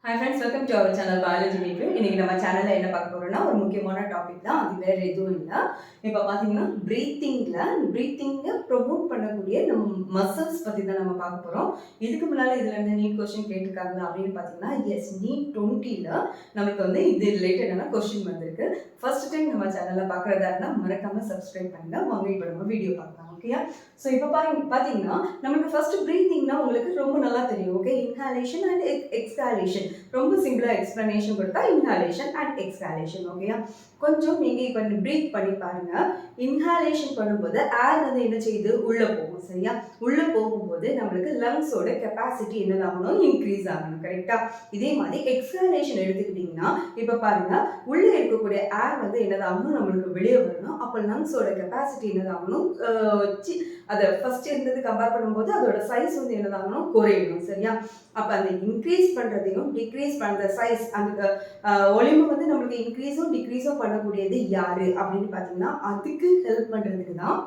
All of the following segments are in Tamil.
Hi friends, welcome to our channel Biology Review. இன்னைக்கு நம்ம சேனல்ல என்ன பார்க்க போறோம்னா ஒரு முக்கியமான டாபிக் தான். அது வேற எதுவும் இல்ல. இப்போ பாத்தீங்கன்னா பிரீத்திங்க ப்ரோமோட் பண்ணக்கூடிய நம்ம மசில்ஸ் பத்தி தான் நம்ம பார்க்க போறோம். இதுக்கு முன்னால இதுல இருந்து நீட் क्वेश्चन கேட்டிருக்காங்க அப்படின்னு பாத்தீங்கன்னா எஸ் நீட் 20ல நமக்கு வந்து இது ரிலேட்டடான क्वेश्चन வந்திருக்கு. ஃபர்ஸ்ட் டைம் நம்ம சேனல்ல பார்க்கறதா இருந்தா மறக்காம சப்ஸ்கிரைப் பண்ணுங்க. வாங்க இப்போ நம்ம வீடியோ பார்க்கலாம். ஓகேயா? ஸோ இப்போ பாத்தீங்கன்னா நமக்கு ஃபர்ஸ்ட் பிரீத்திங்னா உங்களுக்கு ரொம்ப நல்லா தெரியும். ஓகே, இன்ஹாலேஷன் அண்ட் எக்ஸ்ஹாலேஷன் ரொம்ப சிம்பிளா எக்ஸ்பிளனேஷன் கொடுத்தா இன்ஹாலேஷன் அண்ட் எக்ஸ்ஹாலேஷன். ஓகேயா? கொஞ்சம் நீங்க இப்போ பிரீத் பண்ணி பாருங்க. இன்ஹாலேஷன் பண்ணும்போது ஏர் வந்து என்ன செய்யுது, உள்ள போகும். சரியா? உள்ள போகும்போது நம்மளுக்கு லங்ஸோட கெப்பாசிட்டி என்னதாகணும், இன்க்ரீஸ் ஆகணும். கரெக்டா? இதே மாதிரி எக்ஸ்ஹாலேஷன் எடுத்துக்கிட்டீங்கன்னா இப்போ பாருங்க, உள்ள இருக்கக்கூடிய ஏர் வந்து என்னதாகணும், நம்மளுக்கு வெளியே வரணும். அப்போ லங்ஸோட கெப்பாசிட்டி என்னதாகணும், அதை ஃபர்ஸ்ட் இருந்தது கம்பேர் பண்ணும்போது அதோட சைஸ் வந்து என்னதாகணும், குறையணும். சரியா? அப்போ அந்த இன்க்ரீஸ் பண்ணுறதையும் டிக்ரீஸ் பண்ணுற சைஸ், அந்த ஒலிம்பு வந்து நம்மளுக்கு இன்க்ரீஸும் டிக்ரீஸும் பண்ணக்கூடியது யாரு அப்படின்னு பார்த்தீங்கன்னா அதுக்கு ஹெல்ப் பண்ணுறதுக்கு தான்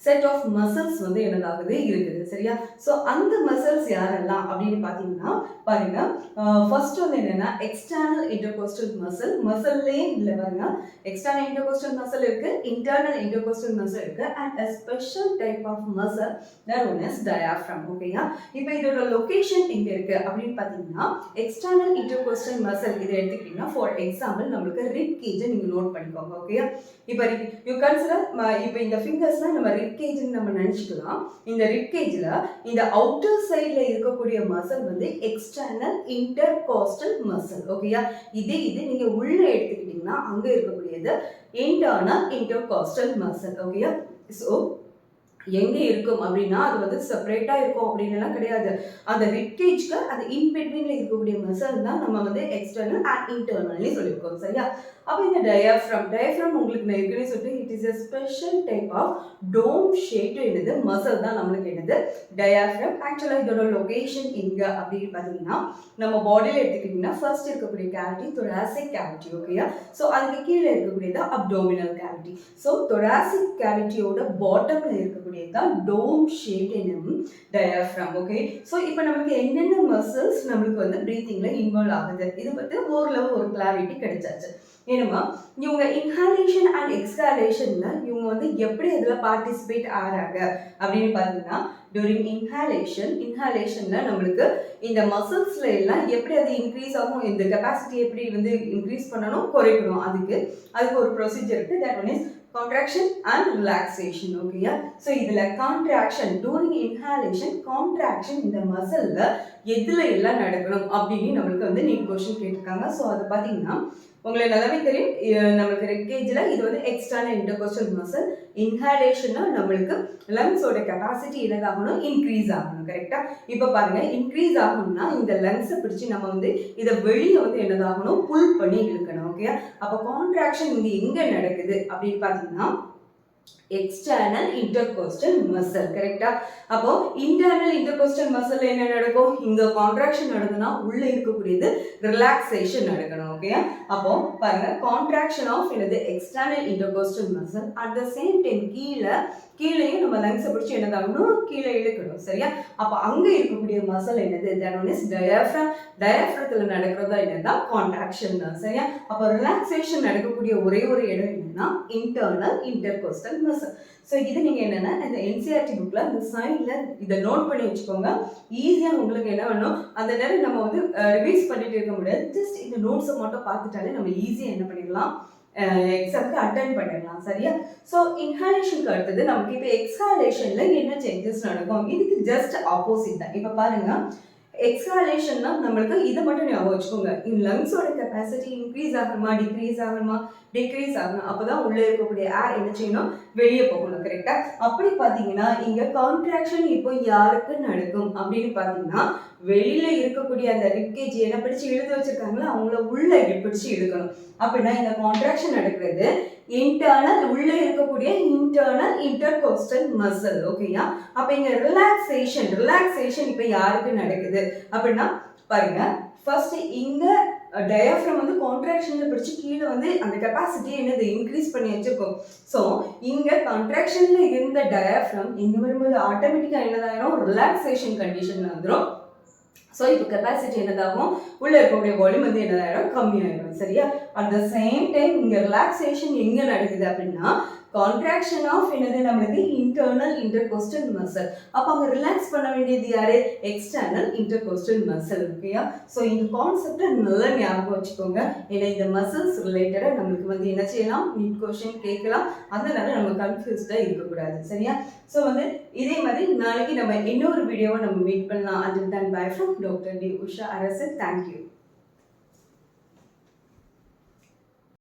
செட் ஆஃப் மசில்ஸ் வந்து என்னதாகுது இருக்குது. சரியா? ஸோ அந்த மசில்ஸ் யாரெல்லாம் அப்படின்னு பார்த்தீங்கன்னா பாருங்க, ஃபர்ஸ்ட் வந்து என்னன்னா எக்ஸ்டர்னல் இன்டர்கோஸ்டல் மசில்லே இல்லை பாருங்க, எக்ஸ்டர்னல் இன்டர்கோஸ்டல் மசில் இருக்கு, இன்டர்னல் இன்டர்கோஸ்டல் மசில் இருக்கு, and a special type of muscle that known as diaphragm. ஓகேயா? இப்போ இதோட லொகேஷன் எங்க இருக்கு அப்படின்னு பார்த்தீங்கன்னா எக்ஸ்டர்னல் இன்டர்கோஸ்டல் மசில் இதை எடுத்துக்கிட்டீங்கன்னா ஃபார் எக்ஸாம்பிள் நம்மளுக்கு ரிப் கேஜை நீங்க நோட் பண்ணிக்கோங்க. ஓகேயா? இப்போ யூ கன்சிடர், இப்போ இந்த ஃபிங்கர்ஸ்லாம் நம்ம ரிப் கேஜ்னு நம்ம நினைச்சுக்கலாம். இந்த ரிப் கேஜ்ல இந்த அவுட்டர் சைட்ல இருக்கக்கூடிய மசில் வந்து எக்ஸ்டர்னல் இன்டர்காஸ்டல் மசில். ஓகேயா? இது நீங்க உள்ள எடுத்துக்கிட்டீங்கன்னா அங்க இருக்கக்கூடியது இன்டர்னல் இன்டர்காஸ்டல் மசில். ஓகேயா? ஸோ எங்க இருக்கும் அப்படின்னா அது வந்து செப்பரேட்டா இருக்கும் அப்படின்னு எல்லாம் கிடையாது. அந்த ரிப்கேஜ்க்கு அது இன்பிட்வீன்ல இருக்கக்கூடிய மசில் தான் நம்ம வந்து எக்ஸ்டர்னல் அண்ட் இன்டர்னல்னு சொல்லியிருக்கோம். சரியா? அப்போ இந்த டயஃப்ரம் உங்களுக்கு நான் ஏற்கனவே சொல்லிட்டு it is a special type of dome shaped என்னது மசில் தான் நம்மளுக்கு என்னது டயாஃப்ரம். ஆக்சுவலாக இதோட லொகேஷன் எங்க அப்படின்னு பார்த்தீங்கன்னா நம்ம பாடியில் எடுத்துக்கிட்டிங்கன்னா ஃபர்ஸ்ட் இருக்கக்கூடிய கேவிட்டி தொராசிக் கேவிட்டி. ஓகேயா? ஸோ அதுக்கு கீழே இருக்கக்கூடியது அப்டோமினல் கேவிட்டி. ஸோ தொராசிக் கேவிட்டியோட பாட்டம்ல இருக்கக்கூடியது தான் டோம் ஷேப்டு என்னும் டயாஃப்ரம். ஓகே, ஸோ இப்போ நமக்கு என்னென்ன மசில்ஸ் நம்மளுக்கு வந்து பிரீத்திங்ல இன்வால்வ் ஆகுது இது பற்றி ஓரளவு ஒரு கிளாரிட்டி கிடைச்சாச்சு. ஏன்னா இவங்க இன்ஹாலேஷன் அண்ட் எக்ஸ்ஹாலேஷன்ல இவங்க வந்து எப்படி அதில் பார்ட்டிசிபேட் ஆகிறாங்க அப்படின்னு பார்த்தீங்கன்னா டியூரிங் இன்ஹாலேஷன்ல நம்மளுக்கு இந்த மசில்ஸ்ல எல்லாம் எப்படி அது இன்க்ரீஸ் ஆகும், இந்த கெப்பாசிட்டி எப்படி வந்து இன்க்ரீஸ் பண்ணணும் குறைக்கணும், அதுக்கு ஒரு ப்ரொசீஜர் இருக்கு. That one is contraction and relaxation. ஓகேயா? ஸோ இதுல கான்ட்ராக்ஷன் டூரிங் இன்ஹாலேஷன், கான்ட்ராக்ஷன் இந்த மசில்ல எதுல எல்லாம் நடக்கணும் அப்படின்னு நம்மளுக்கு வந்து நீட் கொஸ்டின் கேட்டிருக்காங்க. ஸோ அது பார்த்தீங்கன்னா உங்களுக்கு நல்லாவே தெரியும், நம்மளுக்கு ரிப்கேஜ்ல இது வந்து எக்ஸ்டர்னல் இன்டர்கோஸ்டல் மசில். இன்ஹாலேஷன்னா நம்மளுக்கு லங்ஸோட கெப்பாசிட்டி என்னதாகணும், இன்க்ரீஸ் ஆகணும். கரெக்டா? இப்போ பாருங்க, இன்க்ரீஸ் ஆகணும்னா இந்த லங்ஸை பிடிச்சி நம்ம வந்து இதை வெளியே வந்து என்னதாகணும், புல் பண்ணி இழுக்கணும். ஓகே, அப்போ கான்ட்ராக்ஷன் இங்க எங்க நடக்குது அப்படின்னு பார்த்தீங்கன்னா எக்ஸ்டர்னல் இன்டர்கோஸ்டல் மசில். கரெக்டா? அப்போ இன்டர்னல் இன்டர்கோஸ்டல் மசில் என்ன நடக்கும், இங்க கான்ட்ராக்ஷன் நடக்குதுன்னா உள்ள இருக்கக்கூடியது ரிலாக்ஸேஷன் நடக்கணும். ஓகே, அப்போ பாருங்க கான்ட்ராக்ஷன் ஆஃப் என்னது external intercostal muscle, at the same time கீழேயும் நம்ம லங்ஸை பிடிச்சி என்னதாகணும், கீழே இழுக்கணும். சரியா? அப்போ அங்க இருக்கக்கூடிய மசில் என்னது, தட் ஒன் இஸ் டயாஃப்ரத்துல நடக்கிறதா என்னதான் கான்ட்ராக்ஷன் தான். சரியா? அப்போ ரிலாக்ஸேஷன் நடக்கக்கூடிய ஒரே ஒரு இடம் என்னன்னா இன்டர்னல் இன்டர்கோஸ்டல் மசில். ஸோ இது நீங்க என்னன்னா இந்த என்சிஆர்டி புக்ல இந்த சைட்ல இதை நோட் பண்ணி வச்சுக்கோங்க. ஈஸியா உங்களுக்கு என்ன வேணும், அந்த நேரம் நம்ம வந்து ரிவைஸ் பண்ணிட்டு இருக்க முடியாது. ஜஸ்ட் இந்த நோட்ஸை மட்டும் பார்த்துட்டாலே நம்ம ஈஸியா என்ன பண்ணிடலாம், எக்ஸாம்க்கு அட்டென்ட் பண்ணிடலாம். சரியா? ஸோ இன்ஹாலேஷனுக்கு அடுத்தது நமக்கு இப்போ எக்ஸ்ஹாலேஷன்ல என்ன சேஞ்சஸ் நடக்கும், இதுக்கு ஜஸ்ட் ஆப்போசிட் தான். இப்போ பாருங்க, எக்ஸ்ஹாலேஷன்னா நம்மளுக்கு இதை மட்டும் ஞாபகம் வச்சுக்கோங்க, லங்ஸோட கெப்பாசிட்டி இன்க்ரீஸ் ஆகணுமா டிக்ரீஸ் ஆகணும். அப்போதான் உள்ள இருக்கக்கூடிய ஏர் என்ன செய்யணும், வெளியே போகணும். கரெக்டா? அப்படி பார்த்தீங்கன்னா இங்க கான்ட்ராக்ஷன் இப்போ யாருக்கு நடக்கும் அப்படின்னு பார்த்தீங்கன்னா வெளியில இருக்கக்கூடிய அந்த ரிப்கேஜ் என்ன பிடிச்சி இழுத்து வச்சிருக்காங்களோ அவங்கள உள்ள பிடிச்சி இழுக்கணும். அப்படின்னா இந்த கான்ட்ராக்ஷன் நடக்கிறது இன்டர்னல், உள்ள இருக்கக்கூடிய இன்டர்னல் இன்டர்கோஸ்டல் மசில். ஓகேயா? அப்ப இங்க ரிலாக்ஸேஷன் இப்ப யாருக்கு நடக்குது அப்படின்னா பாருங்க, ஃபர்ஸ்ட் இங்க டயாஃப்ரம் வந்து கான்ட்ராக்ஷன்ல பிடிச்சி கீழே வந்து அந்த கெப்பாசிட்டி என்னது இன்க்ரீஸ் பண்ணி வச்சிருக்கோம். ஸோ இங்க கான்ட்ராக்ஷன்ல இருந்த டயாஃப்ரம் இங்க வரும்போது ஆட்டோமேட்டிக்கா என்னதாயிரும், ரிலாக்ஸேஷன் கண்டிஷன்ல வந்துடும். ஸோ இப்போ கெப்பாசிட்டி என்னதாகும், உள்ளே இருக்கக்கூடிய வால்யூம் வந்து என்னதாயிடும், கம்மியாயிடும். சரியா? அட் த சேம் டைம் இங்கே ரிலாக்ஸேஷன் எங்கே நடக்குது அப்படின்னா கான்ட்ராக்ஷன் ஆஃப் என்னது நம்மளுக்கு இன்டர்னல் இன்டர்கோஸ்டல் மசில். அப்போ அங்கே ரிலாக்ஸ் பண்ண வேண்டியது யாரு, எக்ஸ்டர்னல் இன்டர்கோஸ்டல் மசில். ஓகேயா? ஸோ இந்த கான்செப்டை நல்லா ஞாபகம் வச்சுக்கோங்க. ஏன்னா இந்த மசில்ஸ் ரிலேட்டடாக நம்மளுக்கு வந்து என்ன செய்யலாம், நீட் கொஸ்டின் கேட்கலாம். அதனால நம்ம கன்ஃபியூஸ்டாக இருக்கக்கூடாது. சரியா? ஸோ வந்து இதே மாதிரி நாளைக்கு நம்ம இன்னொரு வீடியோவை நம்ம மீட் பண்ணலாம். Until then, bye from Dr. D. Usha Arasan. Thank you.